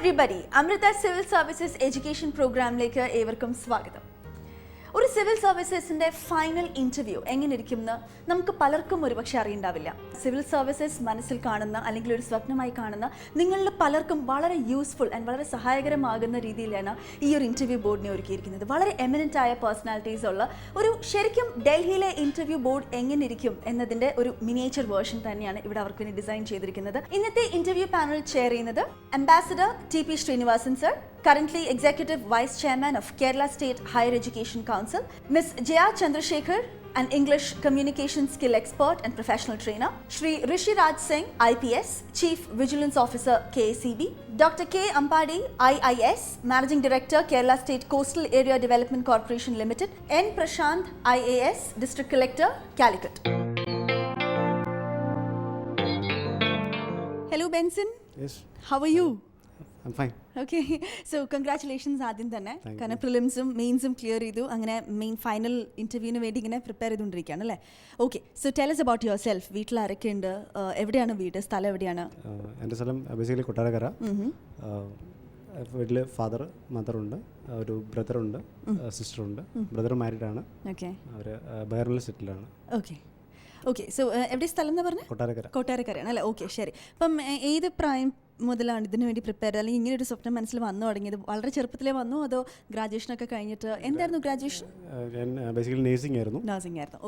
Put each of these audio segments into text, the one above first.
everybody, Amrita Civil Services Education Programmലേക്ക് ഏവർക്കും സ്വാഗതം. ഒരു സിവിൽ സർവീസസിന്റെ ഫൈനൽ ഇന്റർവ്യൂ എങ്ങനെ ഇരിക്കുമെന്ന് നമുക്ക് പലർക്കും ഒരുപക്ഷെ അറിയണ്ടാവില്ല. സിവിൽ സർവീസസ് മനസ്സിൽ കാണുന്ന അല്ലെങ്കിൽ ഒരു സ്വപ്നമായി കാണുന്ന നിങ്ങളിൽ പലർക്കും വളരെ യൂസ്ഫുൾ ആൻഡ് വളരെ സഹായകരമാകുന്ന രീതിയിലാണ് ഈ ഒരു ഇന്റർവ്യൂ ബോർഡിനെ ഒരുക്കിയിരിക്കുന്നത്. വളരെ എമിനന്റ് ആയ പേഴ്സണാലിറ്റീസ് ഉള്ള ഒരു ശരിക്കും ഡൽഹിയിലെ ഇന്റർവ്യൂ ബോർഡ് എങ്ങനെ ഇരിക്കും എന്നതിന്റെ ഒരു മിനിയേച്ചർ വേർഷൻ തന്നെയാണ് ഇവിടെ അവർക്ക് വേണ്ടി ഡിസൈൻ ചെയ്തിരിക്കുന്നത്. ഇന്നത്തെ ഇന്റർവ്യൂ പാനൽ ചെയർ ചെയ്യുന്നത് ambassador T P. Sreenivasan sir, currently Executive Vice Chairman of Kerala State Higher Education Council, Ms. Jaya Chandrasekhar, an English Communication Skill Expert and Professional Trainer, Shri Rishi Raj Singh, IPS, Chief Vigilance Officer, KACB, Dr. K. Ampadi, IIS, Managing Director, Kerala State Coastal Area Development Corporation Limited, N. Prashant, IAS, District Collector, Calicut. Hello Benson. Yes. How are you? I'm fine. Okay, so congratulations ആദ്യം തന്നെ. കാരണം പ്രിലിംസും മെയിൻസും clear ചെയ്തു. അങ്ങനെ main final ഇൻ്റർവ്യൂവിന് വേണ്ടി ഇങ്ങനെ prepare ചെയ്തുകൊണ്ടിരിക്കുകയാണ് അല്ലേ? Okay, so tell us about yourself. വീട്ടിൽ ആരൊക്കെ ഉണ്ട്? എവിടെയാണ് വീട്? സ്ഥലം എവിടെയാണ്? എൻ്റെ സ്ഥലം ബേസിക്കലി കൊട്ടാരക്കര. വീട്ടിൽ ഫാദർ മദറുണ്ട്, ഒരു ബ്രദറുണ്ട്, സിസ്റ്ററുണ്ട്. ബ്രദർ മാരീഡ് ആണ്. ഓക്കെ, അവർ ബഹറിനിൽ സെറ്റിലാണ്. ഓക്കെ ഓക്കെ, സോ എവിടെ സ്ഥലം എന്ന് പറഞ്ഞാൽ? കൊട്ടാരക്കര. കൊട്ടാരക്കരയാണ് അല്ലേ? ഓക്കെ, ശരി. അപ്പം ഏത് പ്രായം മുതലാണ് ഇതിനു വേണ്ടി പ്രിപ്പയർ, അല്ലെങ്കിൽ ഇങ്ങനെ ഒരു സ്വപ്നം മനസ്സിൽ വന്നു തുടങ്ങിയത്? വളരെ ചെറുപ്പത്തിലേ വന്നു അതോ ഗ്രാജുവേഷനൊക്കെ കഴിഞ്ഞിട്ട്? എന്തായിരുന്നു ഗ്രാജുവേഷൻ? ഞാൻ ബേസിക്കലി നേഴ്സിംഗ് ആയിരുന്നു.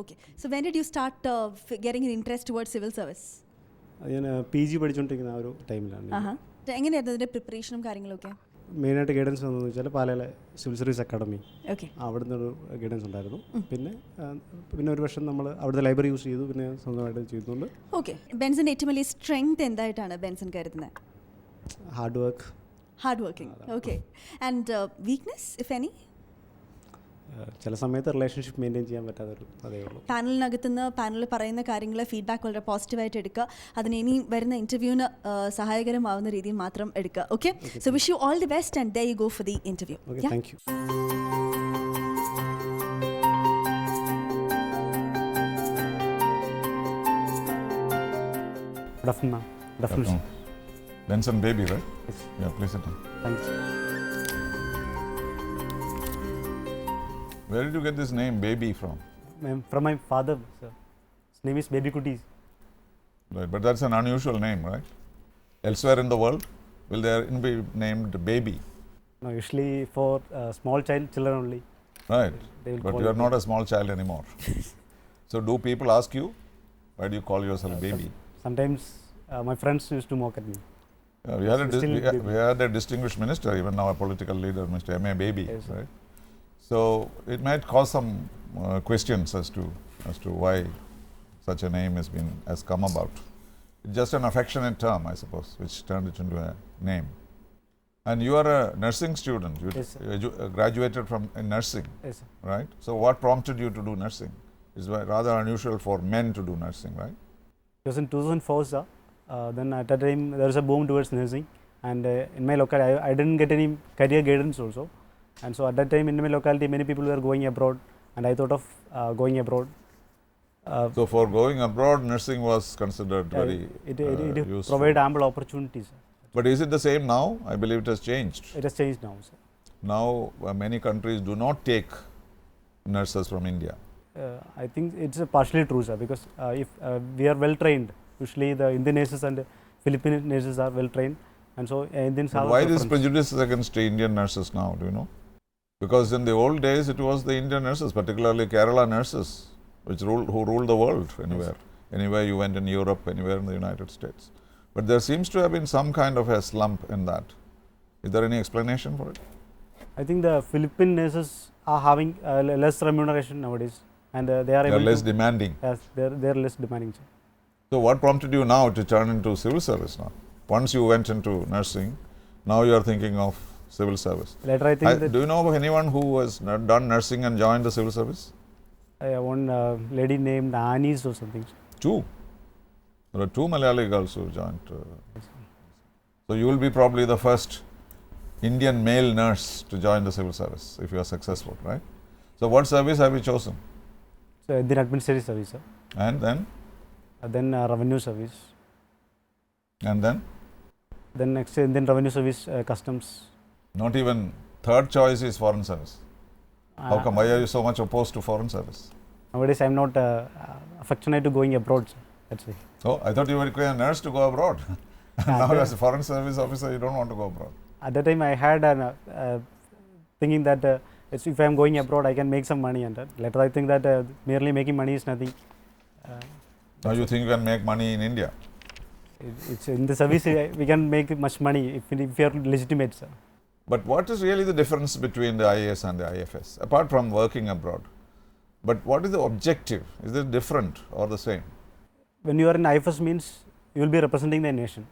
Okay, so when did you start getting N interest towards civil service? ഞാൻ PG പഠിച്ചുകൊണ്ടിരിക്കുന്ന ആ ഒരു ടൈമിലാണ്. എങ്ങനെയായിരുന്നു അതിൻ്റെ പ്രിപ്പറേഷനും കാര്യങ്ങളൊക്കെ? മെയിനായിട്ട് ഗൈഡൻസ് വന്നതെന്ന് വെച്ചാൽ പാലയിലെ സിവിൽ സർവീസ് അക്കാഡമി, ഓക്കെ, അവിടെ നിന്നൊരു ഗൈഡൻസ് ഉണ്ടായിരുന്നു. പിന്നെ ഒരു വർഷം നമ്മൾ അവിടുത്തെ ലൈബ്രറി യൂസ് ചെയ്തു, പിന്നെ സ്വന്തമായിട്ട് ചെയ്തുകൊണ്ട്. ഓക്കെ, ബെൻസൻ്റെ ഏറ്റവും വലിയ സ്ട്രെങ്ത് എന്തായിട്ടാണ് ബെൻസൺ കരുതുന്നത്? Hard working. Okay, and weakness if any? ചില സമയത്ത് റിലേഷൻഷിപ്പ് മെയിൻറ്റെയിൻ ചെയ്യാൻ പറ്റാത്തൊരു അതേ ഉള്ളൂ. പാനലിനകത്തുനിന്ന് പാനലിൽ പറയുന്ന കാര്യങ്ങൾ ഫീഡ്ബാക്ക് വളരെ പോസിറ്റീവായിട്ട് എടുക്കുക. അതിന് ഇനി വരുന്ന ഇൻ്റർവ്യൂവിന് സഹായകരമാവുന്ന രീതിയിൽ മാത്രം എടുക്കുക. Okay, so wish you all the best and there you go for the interview. Thank you. Good afternoon. Benson baby, right? Yes. Yeah, please sit down. Thanks. Where did you get this name baby from? From my father, sir. His name is Baby Kutis. Right, but that's an unusual name, right? Elsewhere in the world, will they be named baby? No, usually for small children only. Right, but you are not a small child anymore. So do people ask you, why do you call yourself baby? Sometimes my friends used to mock at me. We had a distinguished minister, even now a political leader, Mr. M.A. Baby, yes, right? So it might cause some questions as to why such a name has come about. It's just an affectionate term, I suppose, which turned it into a name. And you are a nursing student. You graduated from nursing, yes, sir. Right? So what prompted you to do nursing? It's rather unusual for men to do nursing, right? It was in 2004, sir. Then at that time there was a boom towards nursing, and in my locality I didn't get any career guidance also, and so at that time in my locality many people were going abroad, and I thought of going abroad. So for going abroad, nursing was considered very useful. Provide ample opportunities. But is it the same now? I believe it has changed. It has changed now, sir. Now many countries do not take nurses from India. I think it's partially true, sir, because if we are well trained, usually the Indian nurses and Philippine nurses are well trained, and so Indians have. Why this prejudice against Indian nurses now? Do you know? Because in the old days it was the Indian nurses, particularly Kerala nurses, who ruled the world anywhere. Yes. Anywhere you went in Europe, anywhere in the United States. But there seems to have been some kind of a slump in that. Is there any explanation for it? I think the Philippine nurses are having less remuneration nowadays, and they are less demanding. Yes, they are less demanding, sir. So what prompted you now to turn into civil service now? Once you went into nursing, now you are thinking of civil service. Later I think do you know of anyone who has done nursing and joined the civil service? One lady named Anis or something. Two? There are two Malayali girls who joined. So you will be probably the first Indian male nurse to join the civil service if you are successful, right? So what service have you chosen? So the administrative service, sir. And then? Then revenue service. And then? Then next Indian Revenue Service, Customs. Not even third choice is foreign service. How come? Why are you so much opposed to foreign service? Nowadays I am not affectionate to going abroad, sir. That's it. Oh, I thought you were a nurse to go abroad. Now that- as a foreign service officer, you don't want to go abroad. At that time I had an thinking that if I am going abroad I can make some money, and later I think that merely making money is nothing. Now you think you can make money in India? It's in the service we can make much money if we are legitimate, sir. But what is really the difference between the IAS and the IFS, apart from working abroad? But what is the objective? Is it different or the same? When you are in IFS means you will be representing the nation,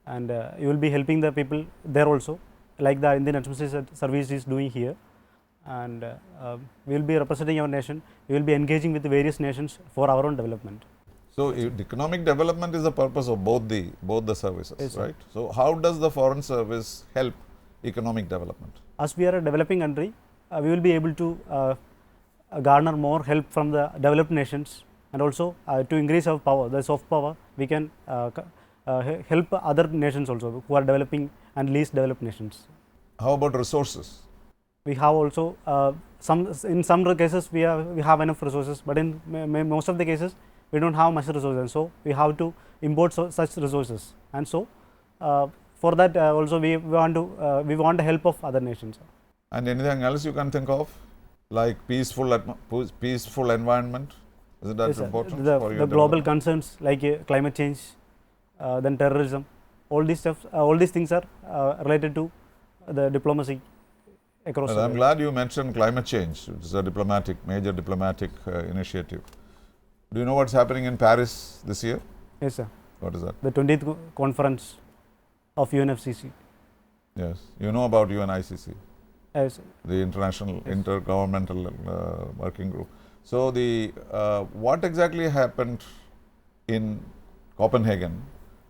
and you will be helping the people there also, like the Indian Administration Service is doing here, and we will be representing our nation. We will be engaging with the various nations for our own development. So economic development is the purpose of both the services, Yes, sir. right? So how does the foreign service help economic development? As we are a developing country, we will be able to garner more help from the developed nations, and also to increase our power, the soft power, we can help other nations also who are developing and least developed nations. How about resources? We have also in some cases we have enough resources, but in most of the cases we don't have much resources, so we have to import such resources, and so for that also we want the help of other nations. And anything else you can think of, like peaceful environment? Isn't that Yes, sir. important The for your global development? concerns like climate change, then terrorism, all these stuff, all these things are related to the diplomacy across Well, the I'm world. glad you mentioned climate change, which is a major diplomatic initiative. Do you know what's happening in Paris this year? Yes, sir. What is that? The 20th conference of UNFCCC. Yes, you know about UNICC, Yes, the International Intergovernmental Working Group. So what exactly happened in Copenhagen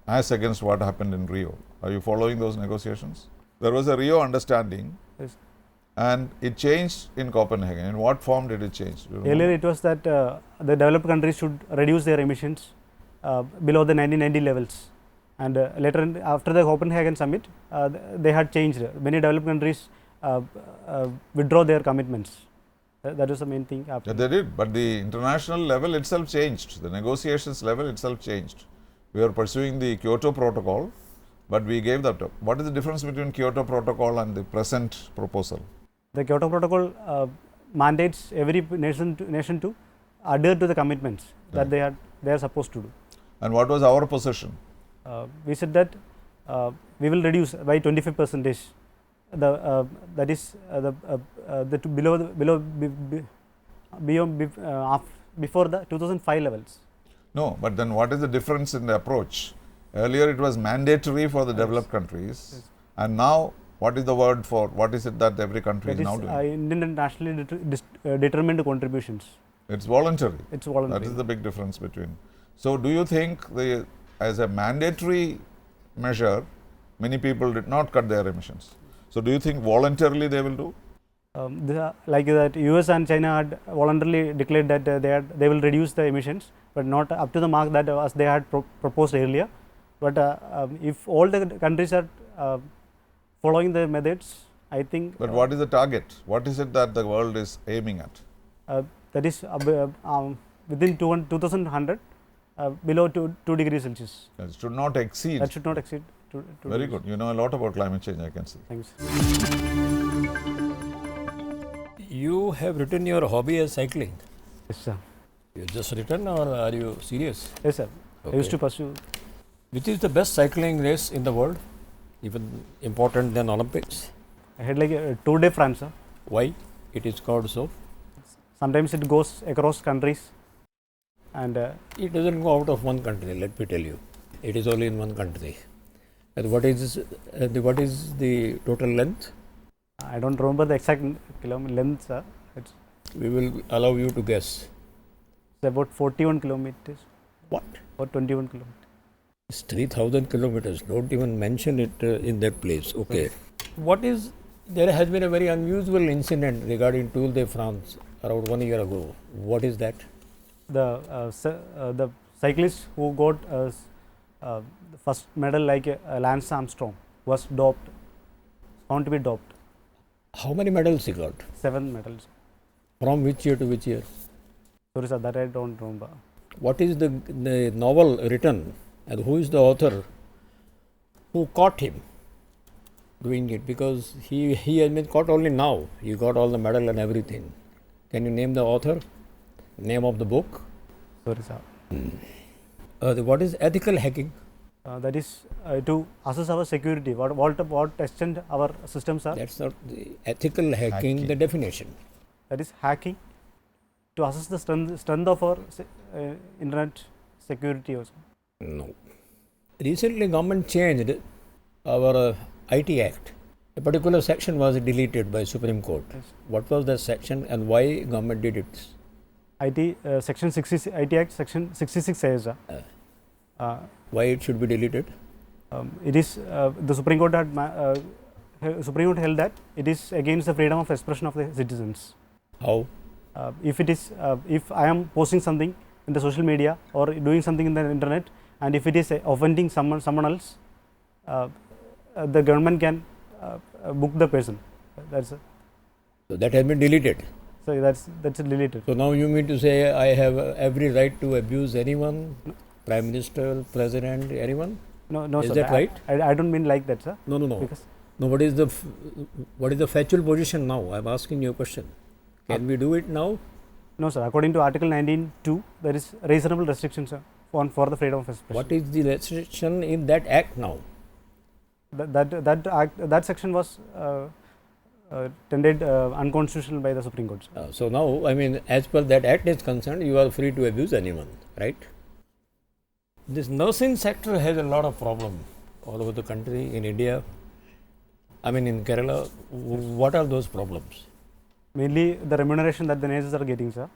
as against what happened in Rio? Are you following those negotiations? There was a Rio understanding, yes. and it changed in Copenhagen. In what form did it change? Do you Earlier remember? it was that the developed countries should reduce their emissions below the 1990 levels, and later after the Copenhagen summit they had changed. Many developed countries withdraw their commitments. That was the main thing. Yeah, they did, but the international level itself changed. The negotiations level itself changed. We are pursuing the Kyoto Protocol, but we gave that up. What is the difference between Kyoto Protocol and the present proposal? The Kyoto Protocol mandates every nation to adhere to the commitments that they are supposed to do. And what was our position? We said that we will reduce by 25%. That is before the 2005 levels. No, but then what is the difference in the approach? Earlier it was mandatory for the developed countries, and now what is the word for, what is it that every country That is is now doing? Indian and nationally determined contributions. It's voluntary. It's voluntary. That is the big difference between. So do you think as a mandatory measure, many people did not cut their emissions? So do you think voluntarily they will do? Like that, US and China had voluntarily declared that they will reduce the emissions, but not up to the mark that as they had proposed earlier. But if all the countries are following the methods, I think. But what is the target? What is it that the world is aiming at? That is within 2100 below 2 degrees Celsius. It should not exceed. That should not exceed 2 Very degrees. good. You know a lot about climate change, I can see. Thanks. You have written your hobby as cycling. Yes, sir. You just written, or are you serious? Yes, sir. I used to pursue. Which is the best cycling race in the world? Even important than Olympics? I had like a 2-day France, sir. Why it is called so? Sometimes it goes across countries, and It doesn't go out of one country, let me tell you. It is only in one country. And what is the total length? I don't remember the exact kilometer length, sir. It's We will allow you to guess. about 41 kilometers What? or 21 kilometers. It's 3,000 kilometers. Don't even mention it in that place. Okay. There has been a very unusual incident regarding Tour de France around 1 year ago. What is that? The cyclist who got the first medal like Lance Armstrong was doped, found to be doped. How many medals he got? 7 medals. From which year to which year? Sorry sir, that I don't remember. What is the novel written and who is the author who caught him doing it? Because he has been caught only now. He got all the medal and everything. Can you name the author? Name of the book? Sorry sir. What is ethical hacking? That is to assess our security, what extent our systems are. That's not the ethical hacking, the definition. That is hacking to assess the strength of our internet security also. No. Recently government changed our IT Act. A particular section was deleted by Supreme Court. Yes. What was that section and why government did it? Section 66, IT Act Section 66 says Why it should be deleted? it is the Supreme Court held that it is against the freedom of expression of the citizens. How? If it is if I am posting something in the social media or doing something in the internet, and if it is offending someone else, the government can book the person. So that has been deleted. So that's deleted. So now you mean to say I have every right to abuse anyone, Prime Minister, President, anyone? No, Is sir. that right? I don't mean like that, sir. No. Because No, what is the factual position now? I am asking you a question. Can we do it now? no, sir. According to Article 19(2), there is reasonable restrictions for the freedom of expression. What is the restriction in that act now? That section was tended unconstitutional by the Supreme Court. So now, I mean, as per that act is concerned, you are free to abuse anyone, right? This nursing sector has a lot of problem all over the country, in India. I mean, in Kerala, what are those problems? Mainly the remuneration that the nurses are getting, sir,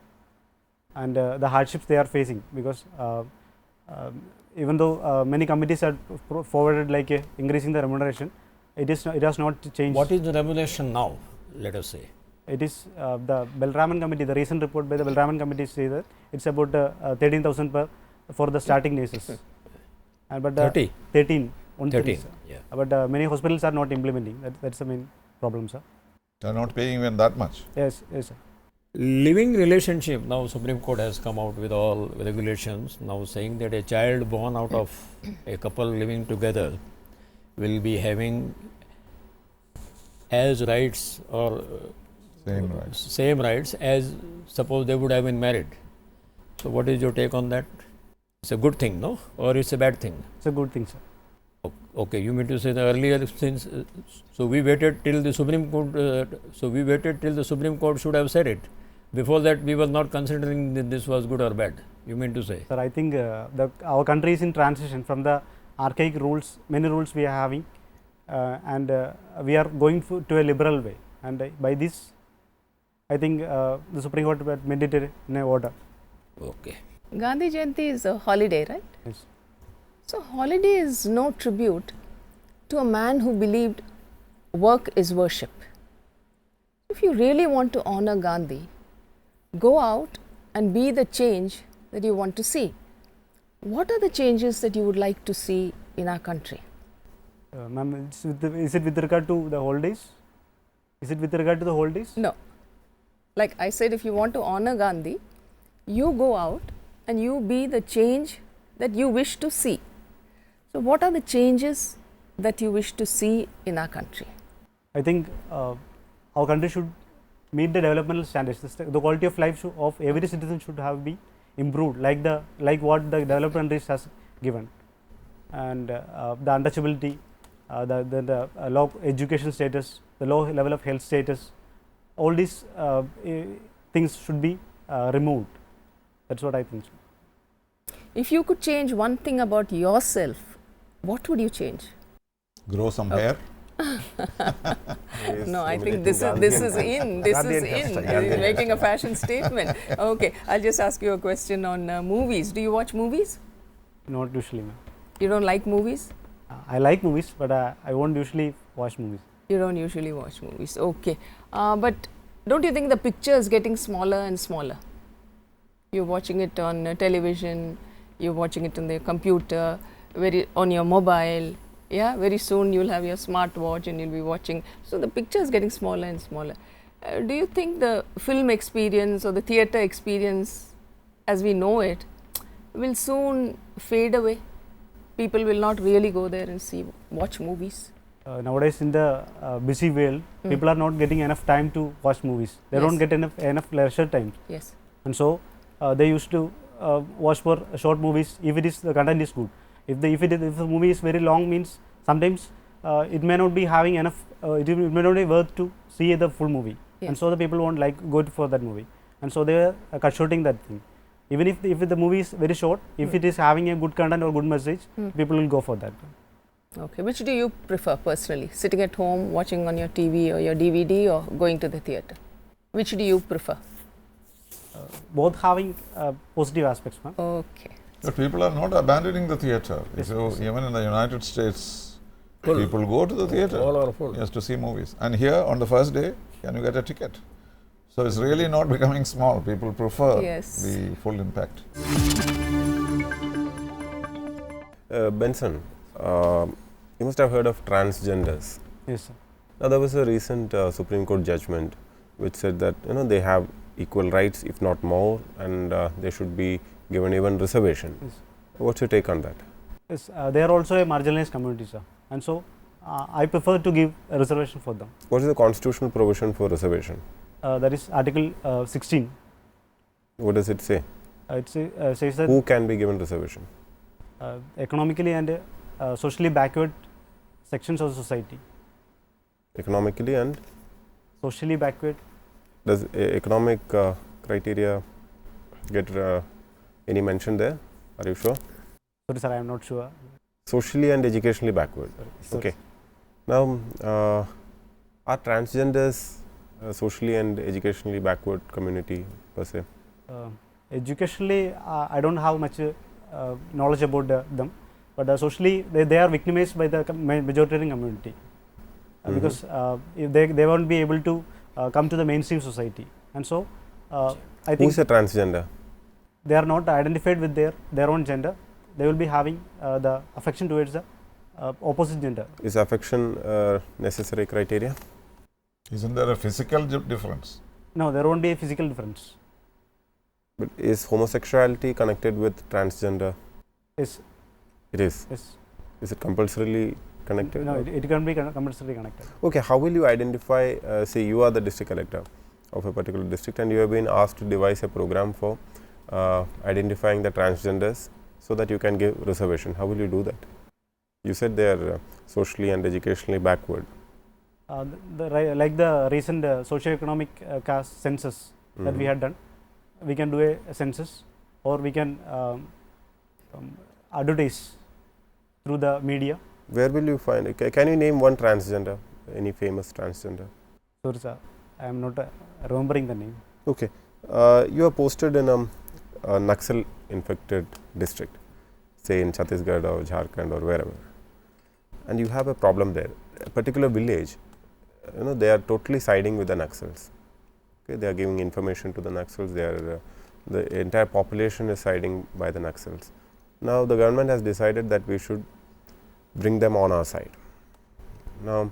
and the hardships they are facing, because even though many committees are forwarded like increasing the remuneration, it has not changed. What is the remuneration now, let us say? It is the Balraman committee, the recent report by the Balraman committee say that it's about 13,000 for the starting nurses. But 30? 13. 13, yeah. But many hospitals are not implementing. That's the main problem, sir. They are not paying even that much. Yes, sir. Living relationship, now Supreme Court has come out with all regulations now saying that a child born out of a couple living together will be having as rights or same rights as suppose they would have been married. So what is your take on that? It's a good thing, no? Or it's a bad thing? It's a good thing, sir. Okay, you mean to say the earlier since so we waited till the Supreme Court should have said it. Before that we were not considering that this was good or bad. You mean to say? Sir, I think our country is in transition from the archaic rules, many rules we are having, and we are going to a liberal way. And by this, I think the Supreme Court made it in a order. Okay. Gandhi Jayanti is a holiday, right? Yes. So, holiday is no tribute to a man who believed work is worship. If you really want to honor Gandhi, go out and be the change that you want to see. What are the changes that you would like to see in our country? Ma'am, is it with regard to the holidays? Is it with regard to the holidays? No. Like I said, if you want to honor Gandhi, you go out and you be the change that you wish to see. So, what are the changes that you wish to see in our country? I think our country should meet the developmental standards. The quality of life of every citizen should have been improved, like what the developed countries has given, and the untouchability, the low education status, the low level of health status, all these things should be removed. That's what I think. If you could change one thing about yourself, what would you change? Grow some hair. No, I think this is in. You're making a fashion statement. Okay, I'll just ask you a question on movies. Do you watch movies? Not usually, ma'am. You don't like movies? I like movies, but I won't usually watch movies. You don't usually watch movies. Okay, but don't you think the picture is getting smaller and smaller? You're watching it on television, you're watching it on the computer, on your mobile. Yeah, very soon you'll have your smartwatch and you'll be watching. So the picture is getting smaller and smaller. Do you think the film experience or the theatre experience as we know it will soon fade away? People will not really go there and watch movies. Nowadays in the busy world, people are not getting enough time to watch movies. They don't get enough leisure time. Yes. And so they used to watch for short movies if the content is good. If the movie is very long, means sometimes it may not be having enough. It may not be worth to see the full movie. Yes. And so the people won't go for that movie. And so they are cut shorting that thing. Even if the movie is very short, if it is having a good content or good message, people will go for that. Okay, which do you prefer personally? Sitting at home, watching on your TV or your DVD, or going to the theatre? Which do you prefer? Both having positive aspects, ma'am. Okay. But people are not abandoning the theatre. Yes, So yes. even in the United States, Full. people go to the theatre. All are full. Yes, to see movies. And here on the first day, can you get a ticket? So it's really not becoming small. People prefer Yes. the full impact. Benson, you must have heard of transgenders. Yes, sir. Now there was a recent Supreme Court judgment which said that they have equal rights, if not more, and they should be given even reservation. Yes. What's your take on that? Yes, they are also a marginalized community, sir. And so I prefer to give a reservation for them. What is the constitutional provision for reservation? That is Article 16. What does it say? It says that Who can be given reservation? economically and socially backward sections of society. Economically and Socially backward. does economic criteria get any mention there? Are you sure? Sorry, sir, I am not sure. Socially and educationally backward. Sorry. Okay. Now, are transgenders socially and educationally backward community per se? Educationally, I don't have much knowledge about them, but socially, they are victimized by the majoritarian community because if they won't be able to come to the mainstream society, and so I Who think is a transgender? they are not identified with their own gender. They will be having the affection towards the opposite gender. Is affection necessary criteria? Isn't there a physical difference? No, there won't be a physical difference. But is homosexuality connected with transgender? Yes, It is. yes. Is it compulsorily connected? No, it can be compulsorily connected. Okay, how will you identify, say you are the district collector of a particular district and you have been asked to devise a program for identifying the transgenders so that you can give reservation. How will you do that? You said they are socially and educationally backward. Like the recent socio-economic caste census that we had done, we can do a census, or we can advertise through the media. Where will you find it? Can you name one transgender, any famous transgender? Sorry, sir, I am not remembering the name. Okay, you are posted in a Naxal infected district, say in Chhattisgarh or Jharkhand or wherever, and you have a problem there. A particular village, they are totally siding with the Naxals. Okay, they are giving information to the Naxals. They are the entire population is siding by the Naxals. Now the government has decided that we should bring them on our side. Now,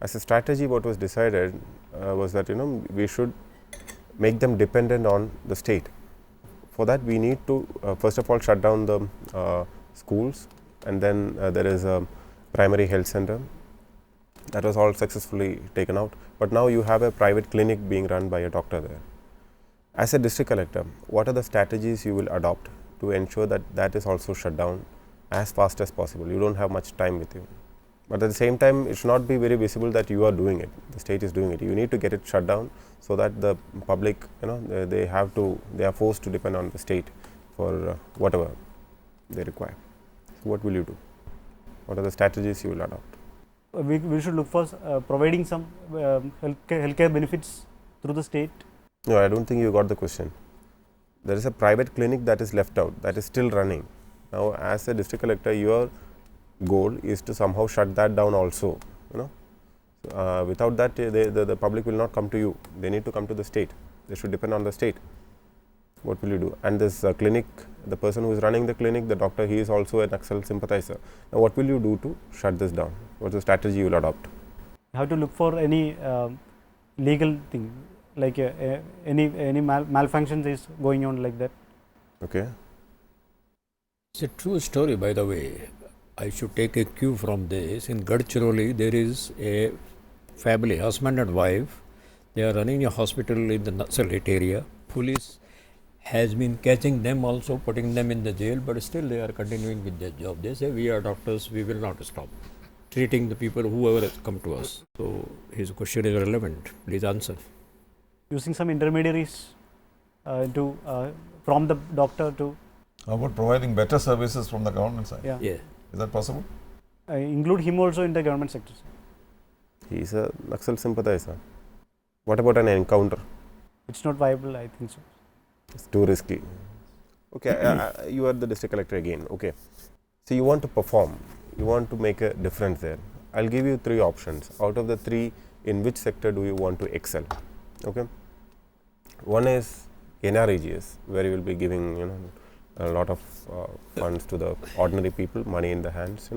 as a strategy, what was decided was that we should make them dependent on the state. For that, we need to first of all shut down the schools, and then there is a primary health center. That was all successfully taken out, but now you have a private clinic being run by a doctor there. As a district collector, what are the strategies you will adopt to ensure that that is also shut down as fast as possible? You don't have much time with you, but at the same time, it should not be very visible that you are doing it. The state is doing it. You need to get it shut down so that the public, they are forced to depend on the state for whatever they require. So what will you do? What are the strategies you will adopt? We should look for providing some healthcare benefits through the state. No, I don't think you got the question. There is a private clinic that is left out, that is still running. Now, as a district collector, your goal is to somehow shut that down also. Without that, the public will not come to you. They need to come to the state. They should depend on the state. What will you do? And this clinic the person who is running the clinic, the doctor, he is also an Naxal sympathizer. Now, what will you do to shut this down? What's the strategy you will adopt? You have to look for any legal thing, like any malfunctions is going on like that. Okay. It's a true story, by the way. I should take a cue from this. In Gadchiroli, there is a family, husband and wife. They are running a hospital in the Naxalite area. Police has been catching them also, putting them in the jail, but still they are continuing with their job. They say, we are doctors, we will not stop treating the people, whoever has come to us. So his question is relevant. Please answer. Using some intermediaries from the doctor to How about providing better services from the government side? yeah. Yeah. Is that possible? Include him also in the government sector. He is a Naxal sympathizer. What about an encounter? It's not viable, I think so. It's too risky. Okay, you are the district collector again. Okay. So you want to perform, you want to make a difference there. I'll give you 3 options. Out of the 3, in which sector do you want to excel? Okay. One is NREGS, where you will be giving, a lot of funds to the ordinary people, money in the hands,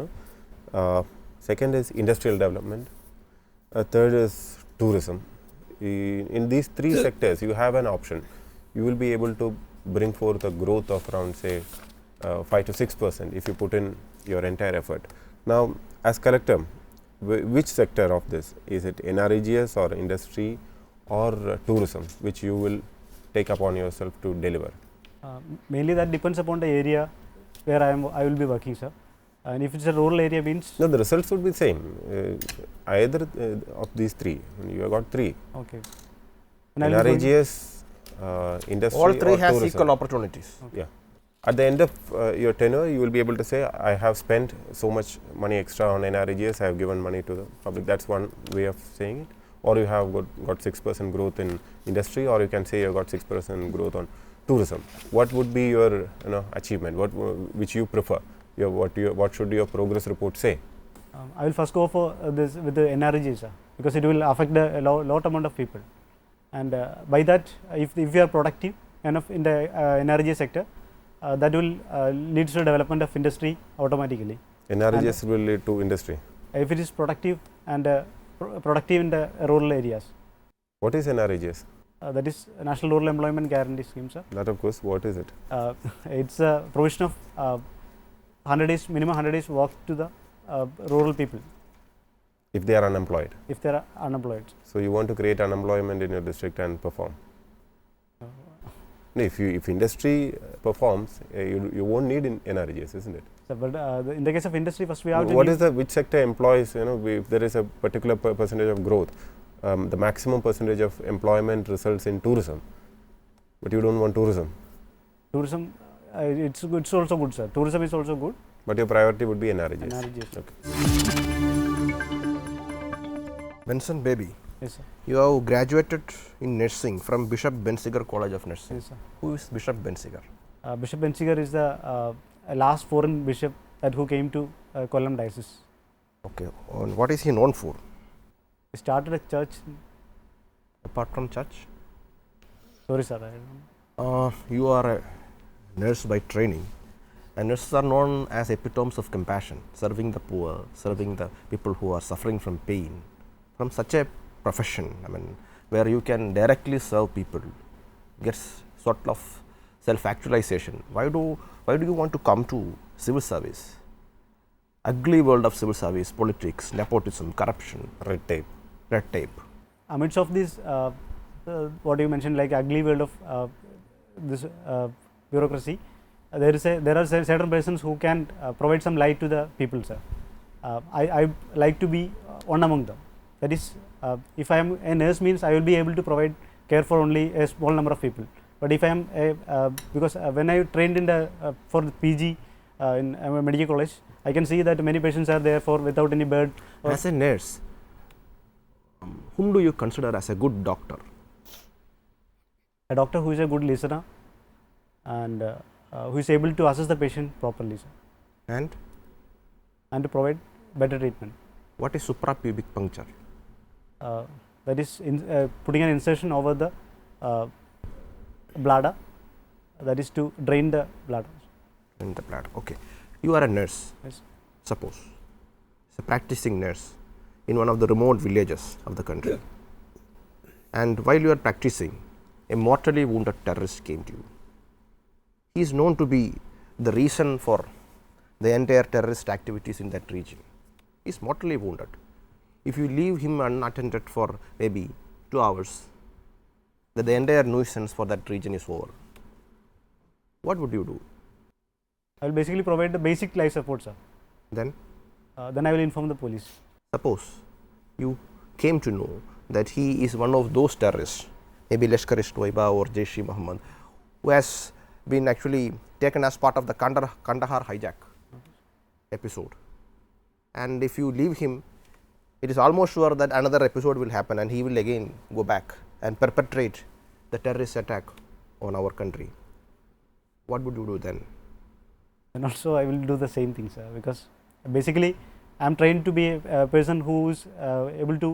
Second is industrial development. Third is tourism. In these 3 sectors, you have an option. You will be able to bring forth a growth of around, say, 5 to 6% if you put in your entire effort. Now, as collector, which sector of this? Is it NREGS or industry or tourism, which you will take upon yourself to deliver? Mainly that depends upon the area where I will be working, sir. And if it's a rural area means No, the results would be same. Either of these 3. You have got 3. okay. And I will be going- NREGS, industry All 3 or has tourism. equal opportunities. Yeah. At the end of your tenure, you will be able to say, I have spent so much money extra on NREGS, I have given money to the public. That's one way of saying it. Or you have got 6% growth in industry, or you can say you have got 6% growth on tourism. What would be your achievement? Which you prefer? What should your progress report say? I will first go for this with the NRG, sir, because it will affect a lot amount of people. And by that, if we are productive enough in the NRG sector, that will lead to development of industry automatically. NREGS will lead to industry. If it is productive and productive in the rural areas. What is NREGS? That is National Rural Employment Guarantee Scheme, sir. That of course, what is it? It's a provision of 100 days, minimum 100 days work to the rural people If they are unemployed. if they are unemployed. So you want to create unemployment in your district and perform. No, if industry performs, you won't need NREGS, isn't it? So, but in the case of industry, first we have to What give- is the which sector employs? If there is a particular percentage of growth, the maximum percentage of employment results in tourism, but you don't want tourism. tourism. It's also good, sir. Tourism is also good. But your priority would be NREGS. NREGS. Okay. Benson Baby, Yes, sir. you have graduated in nursing from Bishop Bensiger College of Nursing. Yes, sir. Who is Bishop Bensiger? Bishop Bensiger is the last foreign bishop who came to Kollam diocese. Okay. And what is he known for? He started a church. Apart from church? Sorry, sir. I don't You are a nurse by training, and nurses are known as epitomes of compassion, serving the poor, serving the people who are suffering from pain. From such a profession, where you can directly serve people, gets sort of self-actualization. Why do you want to come to civil service? Ugly world of civil service, politics, nepotism, corruption, red tape. Amidst of this, what you mentioned, like ugly world of this bureaucracy, there are certain persons who can provide some light to the people, sir. I like to be one among them. That is, if I am a nurse, means I will be able to provide care for only a small number of people. But if I am because when I trained in the for the PG in a medical college, I can see that many patients are there for without any bed. As a nurse, whom do you consider as a good doctor? A doctor who is a good listener and who is able to assess the patient properly, sir, and to provide better treatment. What is suprapubic puncture? That is putting an insertion over the bladder that is to drain the blood. In the blood. Okay. You are a nurse, Yes. suppose. It's a practicing nurse in one of the remote villages of the country. And while you are practicing, a mortally wounded terrorist came to you. He is known to be the reason for the entire terrorist activities in that region. He is mortally wounded. If you leave him unattended for maybe 2 hours, the entire nuisance for that region is over. What would you do? I will basically provide the basic life support, sir. Then, Then I will inform the police. suppose you came to know that he is one of those terrorists, maybe Lashkar-e-Toiba or Jaish-e-Mohammed, who has been actually taken as part of the Kandahar hijack episode. And if you leave him, it is almost sure that another episode will happen and he will again go back and perpetrate the terrorist attack on our country. What would you do then? And also I will do the same thing, sir, because basically I am trained to be a person who is able to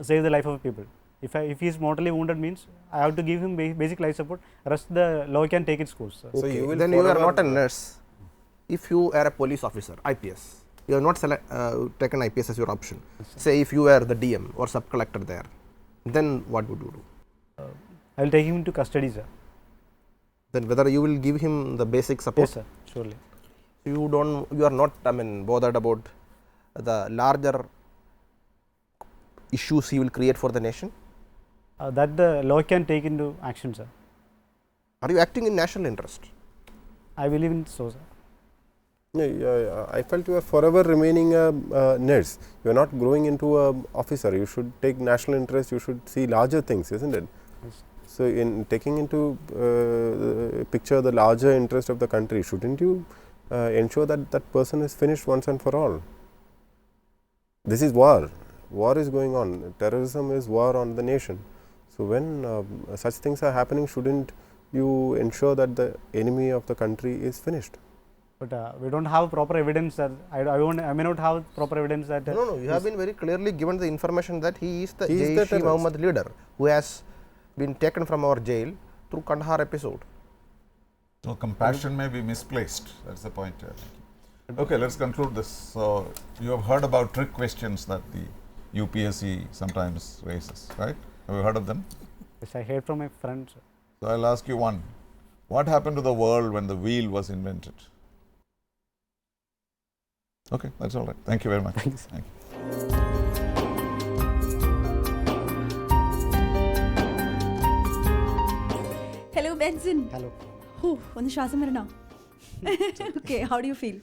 save the life of people. If he is mortally wounded, means I have to give him basic life support. Rest the law can take its course, sir. So you will Then you are forever- not a nurse. If you are a police officer, IPS, you have not taken IPS as your option. Say if you were the DM or sub collector there, then what would you do? I will take him into custody, sir. Then whether you will give him the basic support? Yes, sir, surely. You are not, bothered about the larger issues he will create for the nation? That the law can take into action, sir. Are you acting in national interest? I believe in so, sir. I felt you are forever remaining a nurse. You are not growing into a officer. You should take national interest. You should see larger things, isn't it? Yes. So, in taking into picture the larger interest of the country, shouldn't you ensure that that person is finished once and for all? This is war. War is going on. Terrorism is war on the nation. So, when such things are happening, shouldn't you ensure that the enemy of the country is finished? But we don't have proper evidence that I may not have proper evidence that. No, you have been very clearly given the information that he is the He is the terrorist. Jaish-e-Mohammed leader who has been taken from our jail through Kandahar episode. So compassion may be misplaced. That's the point. Okay, let's conclude this. So you have heard about trick questions that the UPSC sometimes raises, right? Have you heard of them? Yes, I heard from my friends. Sir. So I'll ask you one. What happened to the world when the wheel was invented? Okay, that's all right. Thank you very much. Thanks. Thank you. Hello, Benson. Hello. ഒന്ന് ശ്വാസം വരണോ? Okay, how do you feel?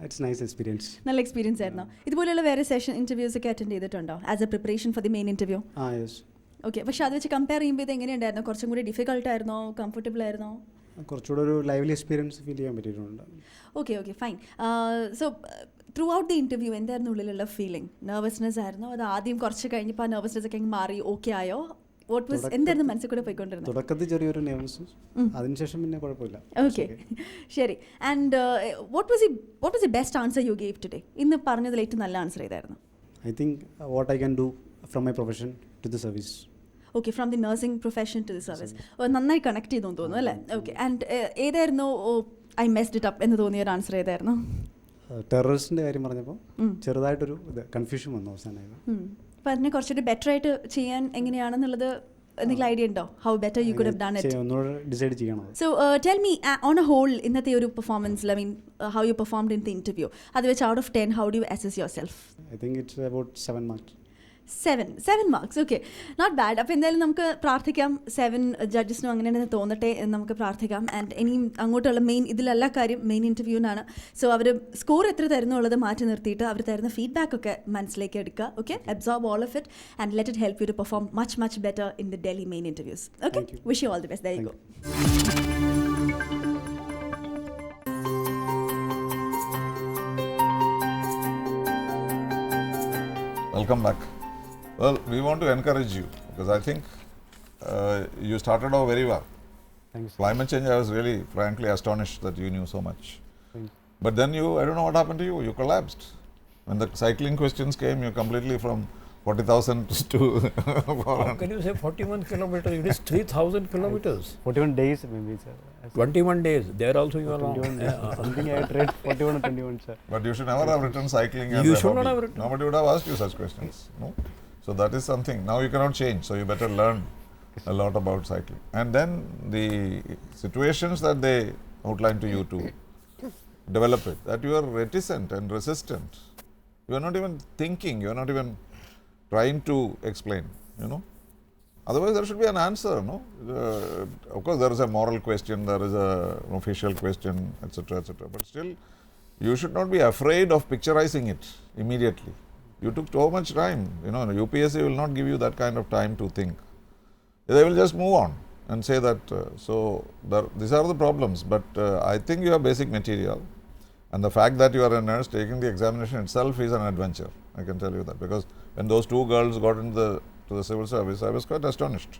It's nice experience. നല്ല experience ആയിരുന്നോ? ഇതുപോലെയുള്ള വേറെ session interviews ഒക്കെ attend ചെയ്തിട്ടുണ്ടോ as A preparation for the main interview? Yes. Okay, പക്ഷേ അത് വെച്ച് കമ്പയർ ചെയ്യുമ്പോൾ ഇത് എങ്ങനെയുണ്ടായിരുന്നു? കുറച്ചും കൂടി ഡിഫിക്കൽട്ട് ആയിരുന്നോ, കംഫർട്ടബിൾ ആയിരുന്നോ? കുറച്ചുകൂടെ ഒരു ലൈവ്ലി എക്സ്പീരിയൻസ് ഫീൽ ചെയ്യാൻ പറ്റിയിട്ടുണ്ട്. Okay fine. So through out the interview എന്തായിരുന്നു ഉള്ളിലുള്ള ഫീലിംഗ്? നെർവസ്നെസ് ആയിരുന്നോ? അത് ആദ്യം കുറച്ച് കഴിഞ്ഞപ്പോൾ ആ നെർവസ്നെസ് ഒക്കെ മാറി ഓക്കെ ആയോ? എന്തായിരുന്നു മനസ്സിൽ കൂടെ പോയിക്കൊണ്ടിരുന്നത്? തുടക്കത്തിൽ ചെറിയൊരു നെർവസ്നെസ്, അതിനുശേഷം പിന്നെ കുഴപ്പമില്ല. ഓക്കെ, ശരി. And what was the best answer you gave today? ഇന്ന് പറഞ്ഞതിൽ ഏറ്റവും നല്ല ആൻസർ ഏതായിരുന്നു? I think what I can do from my profession to the service. Okay, from the nursing profession to the service. നന്നായി connect ചെയ്തു തോന്നുന്നു അല്ലേ? Okay, and ഏതായിരുന്നു ഐ മെസ്ഡ് ഇറ്റ് അപ്പ് എന്ന് തോന്നിയ ഒരു ആൻസർ ഏതായിരുന്നു? ടെററിസ്റ്റിൻ്റെ കാര്യം പറഞ്ഞപ്പോൾ ചെറുതായിട്ടൊരു കൺഫ്യൂഷൻ വന്നു അവസാനമായത്. അപ്പോൾ അതിനെ കുറച്ചുകൂടി ബെറ്റർ ആയിട്ട് ചെയ്യാൻ എങ്ങനെയാണെന്നുള്ളത് എന്തെങ്കിലും ഐഡിയ ഉണ്ടോ? How better you could have done it? ഒന്നുകൂടെ ഡിസൈഡ് ചെയ്യണം. So tell me, on a whole ഇന്നത്തെ ഒരു പെർഫോമൻസിൽ, I mean how you performed in the interview, അത് വെച്ച് out of 10 how do you assess yourself? I think it's about 7 marks. 7 marks. Okay, not bad. അപ്പോൾ എന്തായാലും നമുക്ക് പ്രാർത്ഥിക്കാം 7 ജഡ്ജസിനും അങ്ങനെ തന്നെ തോന്നട്ടെ എന്ന് നമുക്ക് പ്രാർത്ഥിക്കാം. ആൻഡ് ഇനിയും അങ്ങോട്ടുള്ള മെയിൻ ഇതിലെല്ലാ കാര്യം മെയിൻ ഇൻ്റർവ്യൂവിനാണ്. സോ അവർ സ്കോർ എത്ര തരുന്നുള്ളത് മാറ്റി നിർത്തിയിട്ട് അവർ തരുന്ന ഫീഡ്ബാക്ക് ഒക്കെ മനസ്സിലേക്ക് എടുക്കുക. Okay, absorb all of it and let it help you to perform much better in the Delhi main interviews. Okay, wish you all the best. There you go. Welcome back. Well, we want to encourage you because I think you started off very well. Thanks. Climate change, I was really, frankly, astonished that you knew so much. Thank you. But then I don't know what happened to you. You collapsed. When the cycling questions came, you completely from 40,000 to How can you say 41 kilometers? It is 3,000 kilometers. 41 days maybe, sir. 21 days. There also you are 21 days. wrong. Something I had read 41 or 21, sir. But you should never have written cycling as You a should not hobby. have written. Nobody would have asked you such questions. No? So that is something. Now you cannot change. So you better learn a lot about cycling. And then the situations that they outline to you to develop it, that you are reticent and resistant. You are not even thinking, you are not even trying to explain, you know. Otherwise, there should be an answer, no? Of course, there is a moral question, there is an official question, etc., etc. But still, you should not be afraid of picturizing it immediately. You took so much time, you know, UPSC will not give you that kind of time to think. They will just move on and say that, these are the problems, but I think you have basic material. And the fact that you are a nurse, taking the examination itself is an adventure, I can tell you that. Because when those two girls got into the civil service, I was quite astonished.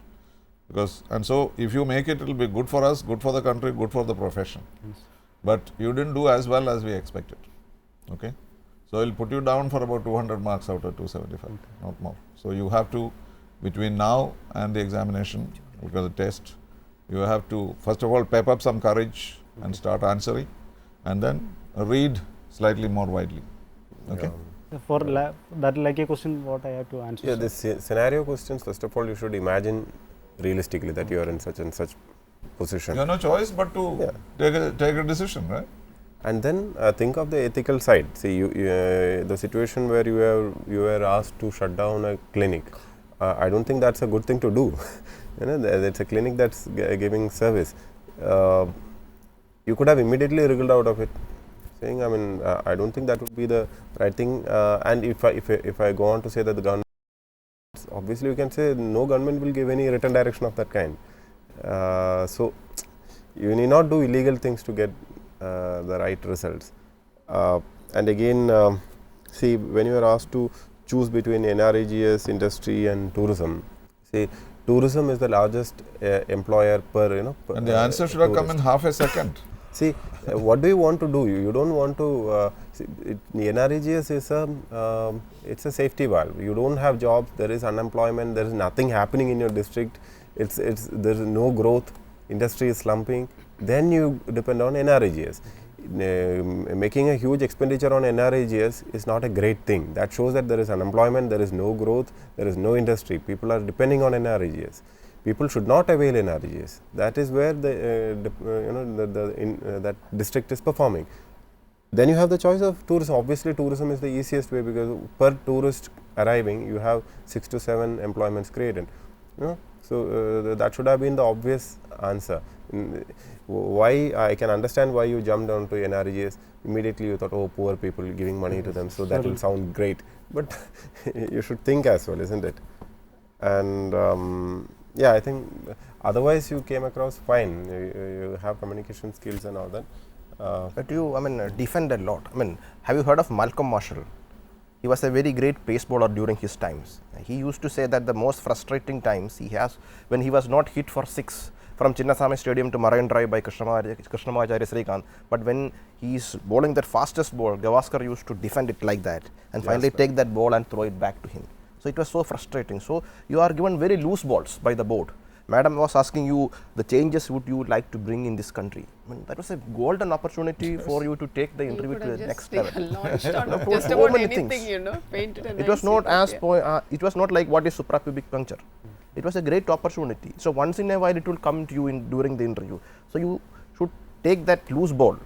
And so, if you make it, it will be good for us, good for the country, good for the profession. Yes. But you didn't do as well as we expected. Okay? So, I will put you down for about 200 marks out of 275, not more. So, you have to, between now and the examination, because the test, you have to, first of all, pep up some courage and start answering, and then read slightly more widely. Okay? For that like a question, what I have to answer? Yeah, sir? this scenario questions, first of all, you should imagine realistically that you are in such and such position. You have no choice but to take a decision, right? And then think of the ethical side. See, the situation where you were asked to shut down a clinic. I don't think that's a good thing to do. You know, it's a clinic that's giving service. You could have immediately wriggled out of it, saying, I mean, I don't think that would be the right thing. And if I go on to say that the government, obviously you can say no government will give any written direction of that kind. So you need not do illegal things to get the right results. And again, see, when you are asked to choose between NREGS, industry and tourism, see, tourism is the largest employer per, you know. And the answer should have come in half a second. See, what do you want to do? You don't want to, NREGS is it's a safety valve. You don't have jobs, there is unemployment, there is nothing happening in your district, there is no growth, industry is slumping, then you depend on NREGS. Making a huge expenditure on NREGS is not a great thing. That shows that there is unemployment, there is no growth, there is no industry. People are depending on NREGS. People should not avail NREGS. That is where that district is performing. Then you have the choice of tourism. Obviously, tourism is the easiest way because per tourist arriving, you have 6 to 7 employments created. You know? So that should have been the obvious answer. Why I can understand why you jumped onto NREGS. Immediately you thought, oh, poor people, giving money to them, so that will sound great. But you should think as well, isn't it? And yeah, I think otherwise you came across fine. You have communication skills and all that. But you, I mean, defend a lot. I mean, have you heard of Malcolm Marshall? He was a very great pace bowler during his times. He used to say that the most frustrating times he has when he was not hit for 6 from Chinnaswamy Stadium to Marine Drive by Krishnamacharya Srikanth, but when he is bowling that fastest ball, Gavaskar used to defend it like that and finally take that ball and throw it back to him. So it was so frustrating. So you are given very loose balls by the board. Madam was asking you the changes would you like to bring in this country. I mean, that was a golden opportunity for you to take the interview to the next level. Launched on just just about about anything, anything, you know, painted a it was nice not picture. as it was not like what is suprapubic puncture. It was a great opportunity. So once in a while it will come to you during the interview. So you should take that loose ball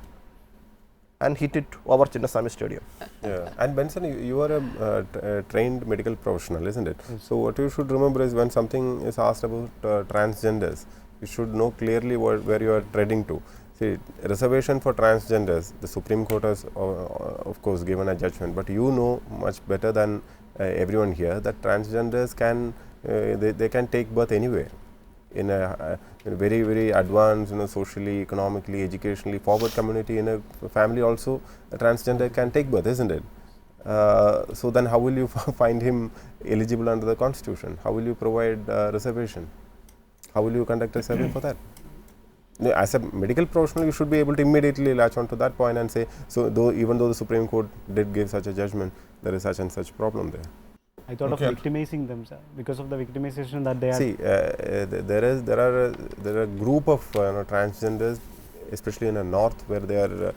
and hit it over Chinnaswamy Stadium. Yeah. And Benson, you are a trained medical professional, isn't it? Yes. So what you should remember is when something is asked about transgenders, you should know clearly where you are treading to. See, reservation for transgenders, the Supreme Court has of course given a judgment, but you know much better than everyone here that transgenders can they can take birth anywhere in a very, very advanced, you know, socially, economically, educationally forward community. In a family also a transgender can take birth, isn't it? So then how will you find him eligible under the constitution? How will you provide reservation? How will you conduct a survey for that? As a medical professional, you should be able to immediately latch on to that point and say, so even though the Supreme Court did give such a judgment, there is such and such problem there. I thought Okay. of victimizing them, sir, because of the victimization that they are. See, there are a group of transgenders, especially in the north, where they are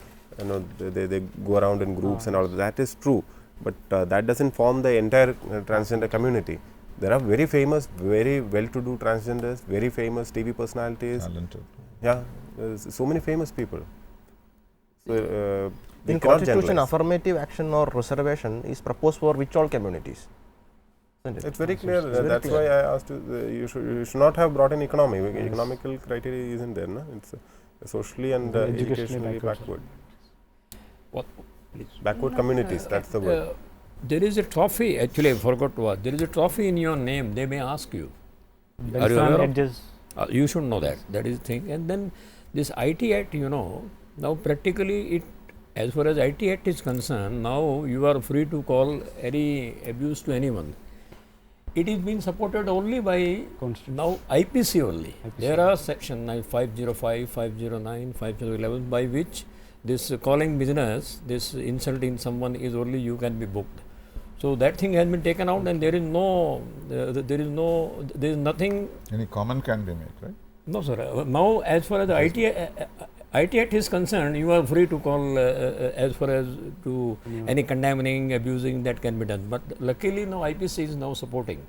they go around in groups and all. That is true, but that doesn't form the entire transgender community. There are very famous, very well-to-do transgenders, very famous TV personalities. Talented. Yeah, there's so many famous people. So, we In cannot constitution, generalize. affirmative action or reservation is proposed for which all communities? Isn't it? It's very clear. very That's clear. why I asked you. You should not have brought in economy. Economical criteria isn't there. No? It's socially and educationally backward. What? Please. Backward communities. That's the word. There is a trophy, actually I forgot what, there is a trophy in your name, they may ask you. There Are is you some aware of- edges. You should know that, that is the thing. And then this IT Act, now practically it, as far as IT Act is concerned, now you are free to call any abuse to anyone. It is being supported only by Constitution. now IPC only. IPC. There are section 505, 509, 5011 by which this calling business, this insulting someone is only you can be booked. So that thing has been taken out, and there is nothing. Any comment can be made, right? No, sir. Now, as far as the IT Act is concerned, you are free to call as far as to any condemning, abusing, that can be done. But luckily, now IPC is now supporting.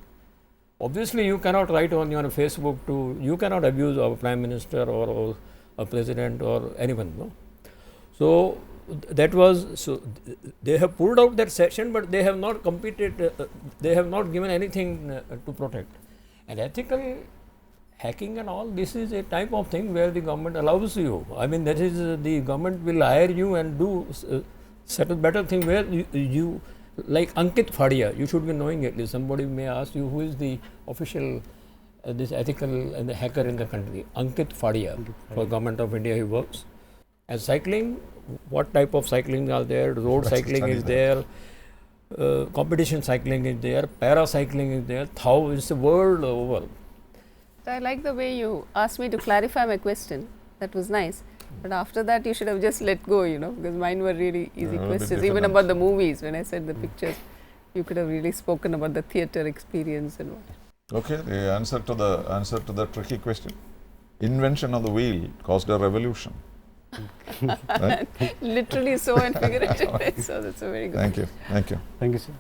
Obviously, you cannot write on your Facebook you cannot abuse our Prime Minister or a President or anyone, no. So that was, they have pulled out that section, but they have not competed, they have not given anything to protect. And ethical hacking and all, this is a type of thing where the government allows you. I mean, that is, the government will hire you and do certain better thing where you like Ankit Fadia, you should be knowing at least. Somebody may ask you who is the official, this ethical and the hacker in the country. Ankit Fadia, for Government of India he works. And cycling, what type of cycling are there? Road cycling is there, competition cycling is there, paracycling is there, Thou is the world over. So I like the way you asked me to clarify my question. That was nice. But after that, you should have just let go, because mine were really easy a bit questions. Even different. about the movies, when I said the pictures, you could have really spoken about the theatre experience and what. Okay, the answer to the tricky question. Invention of the wheel caused a revolution. Right? Literally so and figuratively. So that's a very good. Thank you. Thank you. Thank you, sir.